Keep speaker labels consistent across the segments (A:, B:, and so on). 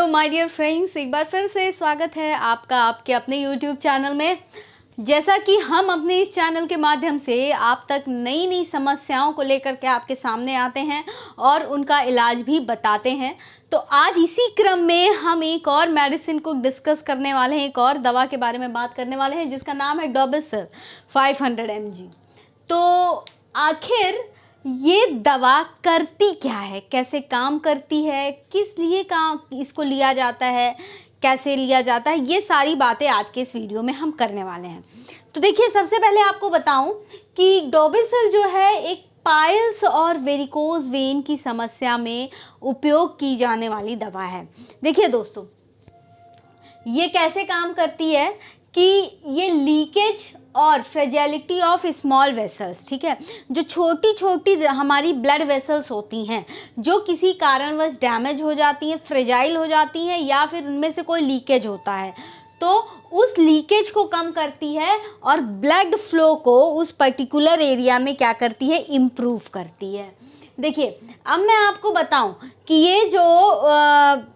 A: Hello my dear friends, एक बार फिर से स्वागत है आपका आपके अपने यूट्यूब चैनल में। जैसा कि हम अपने इस चैनल के माध्यम से आप तक नई नई समस्याओं को लेकर के आपके सामने आते हैं और उनका इलाज भी बताते हैं, तो आज इसी क्रम में हम एक और मेडिसिन को डिस्कस करने वाले हैं, एक और दवा के बारे में बात करने वाले हैं जिसका नाम है डोबेसिल 500 mg। तो आखिर ये दवा करती क्या है, कैसे काम करती है, किस लिए काम इसको लिया जाता है, कैसे लिया जाता है, ये सारी बातें आज के इस वीडियो में हम करने वाले हैं। तो देखिए, सबसे पहले आपको बताऊं कि डोबेसिल जो है एक पाइल्स और वेरिकोज वेन की समस्या में उपयोग की जाने वाली दवा है। देखिए दोस्तों, ये कैसे काम करती है कि ये लीकेज और फ्रेजिलिटी ऑफ स्मॉल वेसल्स, ठीक है, जो छोटी छोटी हमारी ब्लड वेसल्स होती हैं जो किसी कारणवश डैमेज हो जाती हैं, फ्रेजाइल हो जाती हैं या फिर उनमें से कोई लीकेज होता है, तो उस लीकेज को कम करती है और ब्लड फ्लो को उस पर्टिकुलर एरिया में क्या करती है, इम्प्रूव करती है। देखिए, अब मैं आपको बताऊं कि ये जो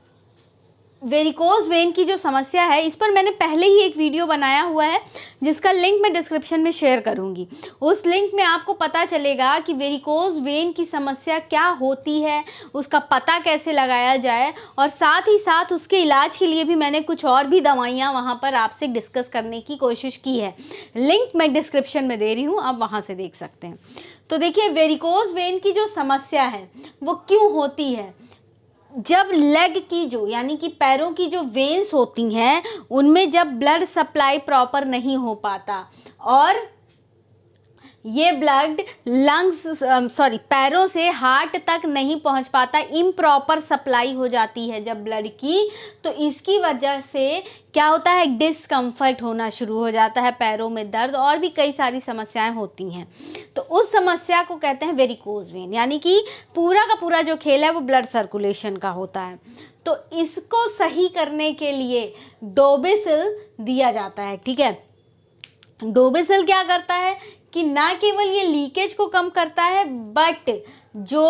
A: वेरिकोज वेन की जो समस्या है, इस पर मैंने पहले ही एक वीडियो बनाया हुआ है जिसका लिंक मैं डिस्क्रिप्शन में शेयर करूंगी। उस लिंक में आपको पता चलेगा कि वेरिकोज वेन की समस्या क्या होती है, उसका पता कैसे लगाया जाए, और साथ ही साथ उसके इलाज के लिए भी मैंने कुछ और भी दवाइयाँ वहाँ पर आपसे डिस्कस करने की कोशिश की है। लिंक मैं डिस्क्रिप्शन में दे रही हूँ, आप वहाँ से देख सकते हैं। तो देखिए, वेरिकोज वेन की जो समस्या है वो क्यों होती है, जब लेग की जो यानी कि पैरों की जो वेन्स होती हैं उनमें जब ब्लड सप्लाई प्रॉपर नहीं हो पाता और ये ब्लड पैरों से हार्ट तक नहीं पहुंच पाता, इम्प्रॉपर सप्लाई हो जाती है जब ब्लड की, तो इसकी वजह से क्या होता है, डिस्कम्फर्ट होना शुरू हो जाता है, पैरों में दर्द और भी कई सारी समस्याएं होती हैं। तो उस समस्या को कहते हैं वेरिकोज वेन, यानी कि पूरा का पूरा जो खेल है वो ब्लड सर्कुलेशन का होता है। तो इसको सही करने के लिए डोबेसिल दिया जाता है, ठीक है। डोबेसिल क्या करता है कि ना केवल ये लीकेज को कम करता है, बट जो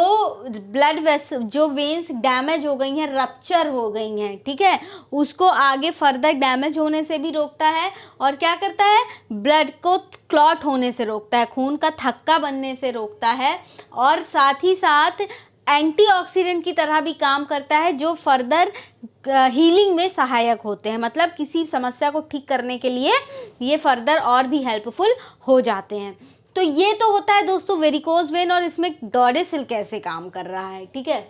A: ब्लड वेसल जो वेन्स डैमेज हो गई हैं, रप्चर हो गई हैं, ठीक है, उसको आगे फर्दर डैमेज होने से भी रोकता है और क्या करता है, ब्लड को क्लॉट होने से रोकता है, खून का थक्का बनने से रोकता है, और साथ ही साथ एंटीऑक्सीडेंट की तरह भी काम करता है जो फर्दर हीलिंग में सहायक होते हैं। मतलब किसी समस्या को ठीक करने के लिए ये फर्दर और भी हेल्पफुल हो जाते हैं। तो ये तो होता है दोस्तों वेरिकोज वेन, और इसमें डोबेसिल कैसे काम कर रहा है, ठीक है,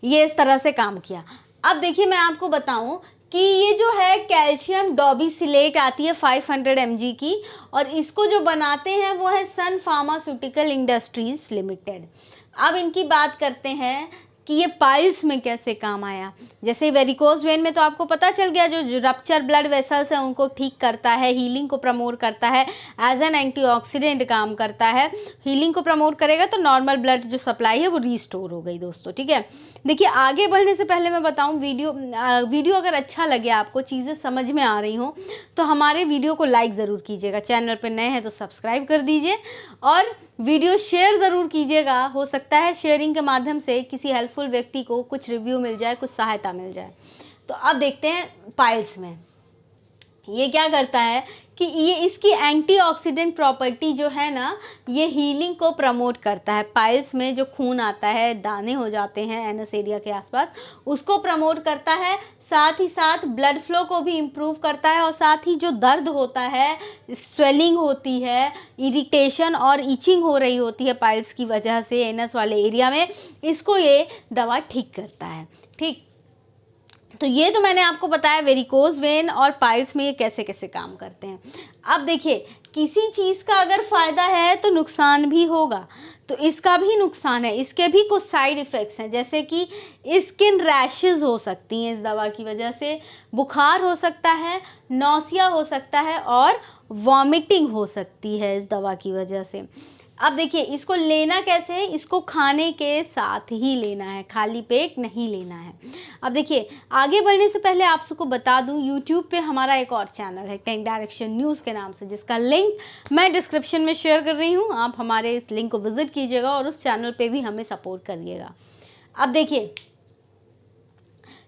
A: ये इस तरह से काम किया। अब देखिए, मैं आपको बताऊं कि ये जो है कैल्शियम डोबेसिलेट आती है 500 mg की, और इसको जो बनाते हैं वो है सन फार्मास्यूटिकल इंडस्ट्रीज लिमिटेड। अब इनकी बात करते हैं कि ये पाइल्स में कैसे काम आया। जैसे वेरिकोज वेन में तो आपको पता चल गया, जो रप्चर ब्लड वेसल्स हैं उनको ठीक करता है, हीलिंग को प्रमोट करता है, एज एन एंटीऑक्सीडेंट काम करता है। हीलिंग को प्रमोट करेगा तो नॉर्मल ब्लड जो सप्लाई है वो रीस्टोर हो गई दोस्तों, ठीक है। देखिए, आगे बढ़ने से पहले मैं बताऊं, वीडियो अगर अच्छा लगे, आपको चीज़ें समझ में आ रही हों, तो हमारे वीडियो को लाइक ज़रूर कीजिएगा, चैनल पर नए हैं तो सब्सक्राइब कर दीजिए और वीडियो शेयर ज़रूर कीजिएगा। हो सकता है शेयरिंग के माध्यम से किसी हेल्पफुल व्यक्ति को कुछ रिव्यू मिल जाए, कुछ सहायता मिल जाए। तो अब देखते हैं पाइल्स में ये क्या करता है कि ये इसकी एंटीऑक्सीडेंट प्रॉपर्टी जो है ना, ये हीलिंग को प्रमोट करता है। पाइल्स में जो खून आता है, दाने हो जाते हैं एनस एरिया के आसपास, उसको प्रमोट करता है, साथ ही साथ ब्लड फ्लो को भी इम्प्रूव करता है, और साथ ही जो दर्द होता है, स्वेलिंग होती है, इरिटेशन और इचिंग हो रही होती है पाइल्स की वजह से एनस वाले एरिया में, इसको ये दवा ठीक करता है, ठीक। तो ये तो मैंने आपको बताया वेरिकोज वेन और पाइल्स में ये कैसे कैसे काम करते हैं। अब देखिए, किसी चीज़ का अगर फ़ायदा है तो नुकसान भी होगा, तो इसका भी नुकसान है, इसके भी कुछ साइड इफ़ेक्ट्स हैं, जैसे कि स्किन रैशेस हो सकती हैं इस दवा की वजह से, बुखार हो सकता है, नौसिया हो सकता है और वॉमिटिंग हो सकती है इस दवा की वजह से। अब देखिए, इसको लेना कैसे है, इसको खाने के साथ ही लेना है, खाली पेट नहीं लेना है। अब देखिए, आगे बढ़ने से पहले आप सबको बता दूं, यूट्यूब पे हमारा एक और चैनल है 10 डायरेक्शन न्यूज़ के नाम से, जिसका लिंक मैं डिस्क्रिप्शन में शेयर कर रही हूं। आप हमारे इस लिंक को विजिट कीजिएगा और उस चैनल पे भी हमें सपोर्ट करिएगा। अब देखिए,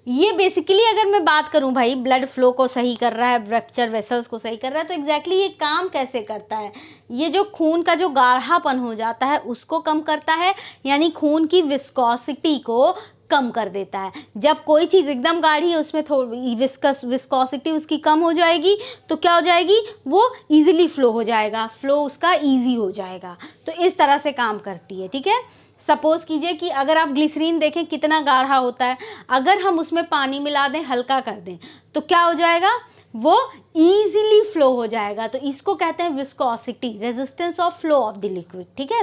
A: ये बेसिकली अगर मैं बात करूं भाई, ब्लड फ्लो को सही कर रहा है, रप्चर वेसल्स को सही कर रहा है, तो एग्जैक्टली ये काम कैसे करता है? ये जो खून का जो गाढ़ापन हो जाता है उसको कम करता है, यानी खून की विस्कोसिटी को कम कर देता है। जब कोई चीज़ एकदम गाढ़ी है उसमें थोड़ी विस्कोसिटी उसकी कम हो जाएगी, तो क्या हो जाएगी, वो इजीली फ्लो हो जाएगा, फ्लो उसका इजी हो जाएगा। तो इस तरह से काम करती है, ठीक है। सपोज़ कीजिए कि अगर आप ग्लिसरीन देखें कितना गाढ़ा होता है, अगर हम उसमें पानी मिला दें, हल्का कर दें, तो क्या हो जाएगा, वो इजीली फ्लो हो जाएगा। तो इसको कहते हैं viscosity, resistance of flow of the liquid, ठीक है।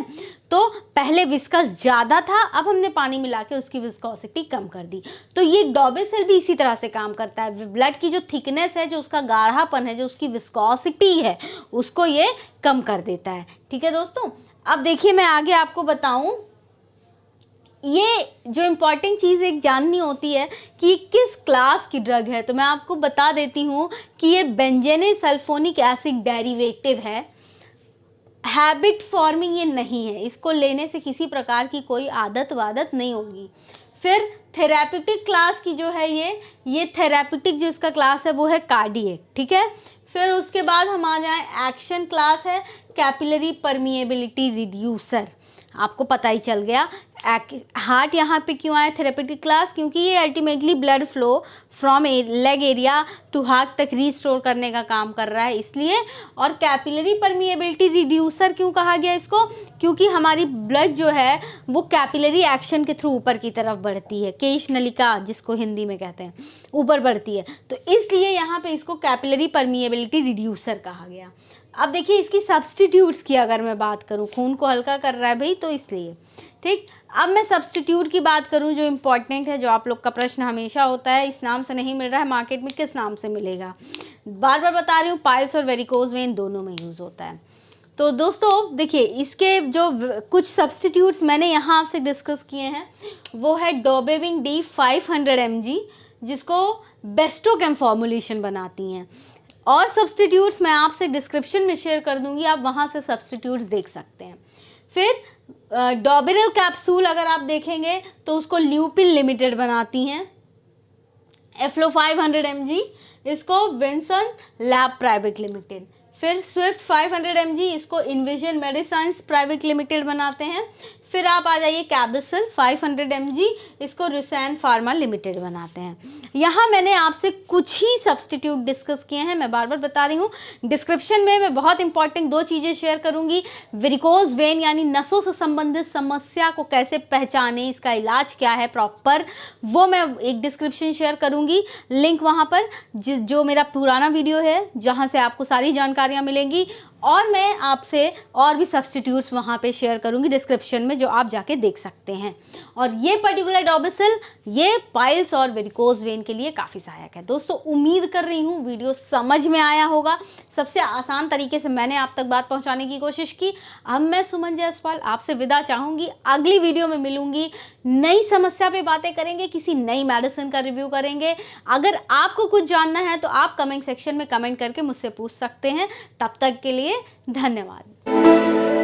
A: तो पहले विस्कस ज़्यादा था, अब हमने पानी मिला के उसकी विस्कोसिटी कम कर दी। तो ये डॉबेसेल भी इसी तरह से काम करता है। ब्लड की जो थिकनेस है, जो उसका गाढ़ापन है, जो उसकी विस्कोसिटी है, उसको ये कम कर देता है, ठीक है दोस्तों। अब देखिए मैं आगे आपको बताऊँ, ये जो इम्पॉर्टेंट चीज़ एक जाननी होती है कि किस क्लास की ड्रग है, तो मैं आपको बता देती हूँ कि ये बेंजेने सल्फोनिक एसिड डेरिवेटिव है। हैबिट फॉर्मिंग ये नहीं है, इसको लेने से किसी प्रकार की कोई आदत वादत नहीं होगी। फिर थेरापेटिक क्लास की जो है ये थेरापेटिक जो इसका क्लास है वो है कार्डियक, ठीक है। फिर उसके बाद हम आ जाएँ, एक्शन क्लास है कैपिलरी परमिएबिलिटी रिड्यूसर। आपको पता ही चल गया हार्ट यहाँ पे क्यों आया थेरेपेटिक क्लास, क्योंकि ये ultimately blood flow from leg area to heart तक रीस्टोर करने का काम कर रहा है, इसलिए। और कैपिलरी परमिएबिलिटी रिड्यूसर क्यों कहा गया इसको, क्योंकि हमारी ब्लड जो है वो कैपिलरी एक्शन के थ्रू ऊपर की तरफ बढ़ती है, केश नलिका जिसको हिंदी में कहते हैं, ऊपर बढ़ती है, तो इसलिए यहाँ पे इसको कैपिलरी परमिएबिलिटी रिड्यूसर कहा गया। अब देखिए इसकी सब्सटीट्यूट्स की अगर मैं बात करूँ, खून को हल्का कर रहा है भाई, तो इसलिए, ठीक। अब मैं सब्सटीट्यूट की बात करूँ जो इम्पॉर्टेंट है, जो आप लोग का प्रश्न हमेशा होता है, इस नाम से नहीं मिल रहा है मार्केट में, किस नाम से मिलेगा? बार बार बता रही हूँ, पाइल्स और वेरिकोज वेन दोनों में यूज़ होता है। तो दोस्तों देखिए इसके जो कुछ सब्सटीट्यूट्स मैंने यहाँ आपसे डिस्कस किए हैं, वो है डोबेविन डी 500 mg, जिसको बेस्टोकेम फॉर्मुलेशन बनाती हैं। और सब्सटीट्यूट्स मैं आपसे डिस्क्रिप्शन में शेयर कर दूंगी, आप वहाँ से सब्सटीट्यूट्स देख सकते हैं। फिर डॉबेरल कैप्सूल अगर आप देखेंगे तो उसको ल्यूपिन लिमिटेड बनाती हैं, एफ्लो 500 mg, इसको विंसन लैब प्राइवेट लिमिटेड। फिर स्विफ्ट 500 mg, इसको इन्विजन मेडिसिन्स प्राइवेट लिमिटेड बनाते हैं। फिर आप आ जाइए कैबिसल 500 mg, इसको रुसैन फार्मा लिमिटेड बनाते हैं। यहाँ मैंने आपसे कुछ ही सब्सटीट्यूट डिस्कस किए हैं, मैं बार बार बता रही हूँ। डिस्क्रिप्शन में मैं बहुत इंपॉर्टेंट 2 चीज़ें शेयर करूँगी, वेरिकोज वेन यानी नसों से संबंधित समस्या को कैसे पहचाने, इसका इलाज क्या है प्रॉपर, वो मैं एक डिस्क्रिप्शन शेयर करूँगी, लिंक वहाँ पर जो मेरा पुराना वीडियो है जहाँ से आपको सारी जानकारियाँ मिलेंगी। और मैं आपसे और भी सब्सटीट्यूट्स वहाँ पे शेयर करूँगी डिस्क्रिप्शन में, जो आप जाके देख सकते हैं। और ये पर्टिकुलर डॉबेसेल ये पाइल्स और वेरिकोज वेन के लिए काफ़ी सहायक है। दोस्तों उम्मीद कर रही हूँ वीडियो समझ में आया होगा, सबसे आसान तरीके से मैंने आप तक बात पहुँचाने की कोशिश की। अब मैं सुमन जायसवाल आपसे विदा चाहूँगी, अगली वीडियो में मिलूँगी, नई समस्या पे बातें करेंगे, किसी नई मेडिसिन का रिव्यू करेंगे। अगर आपको कुछ जानना है तो आप कमेंट सेक्शन में कमेंट करके मुझसे पूछ सकते हैं। तब तक के लिए धन्यवाद।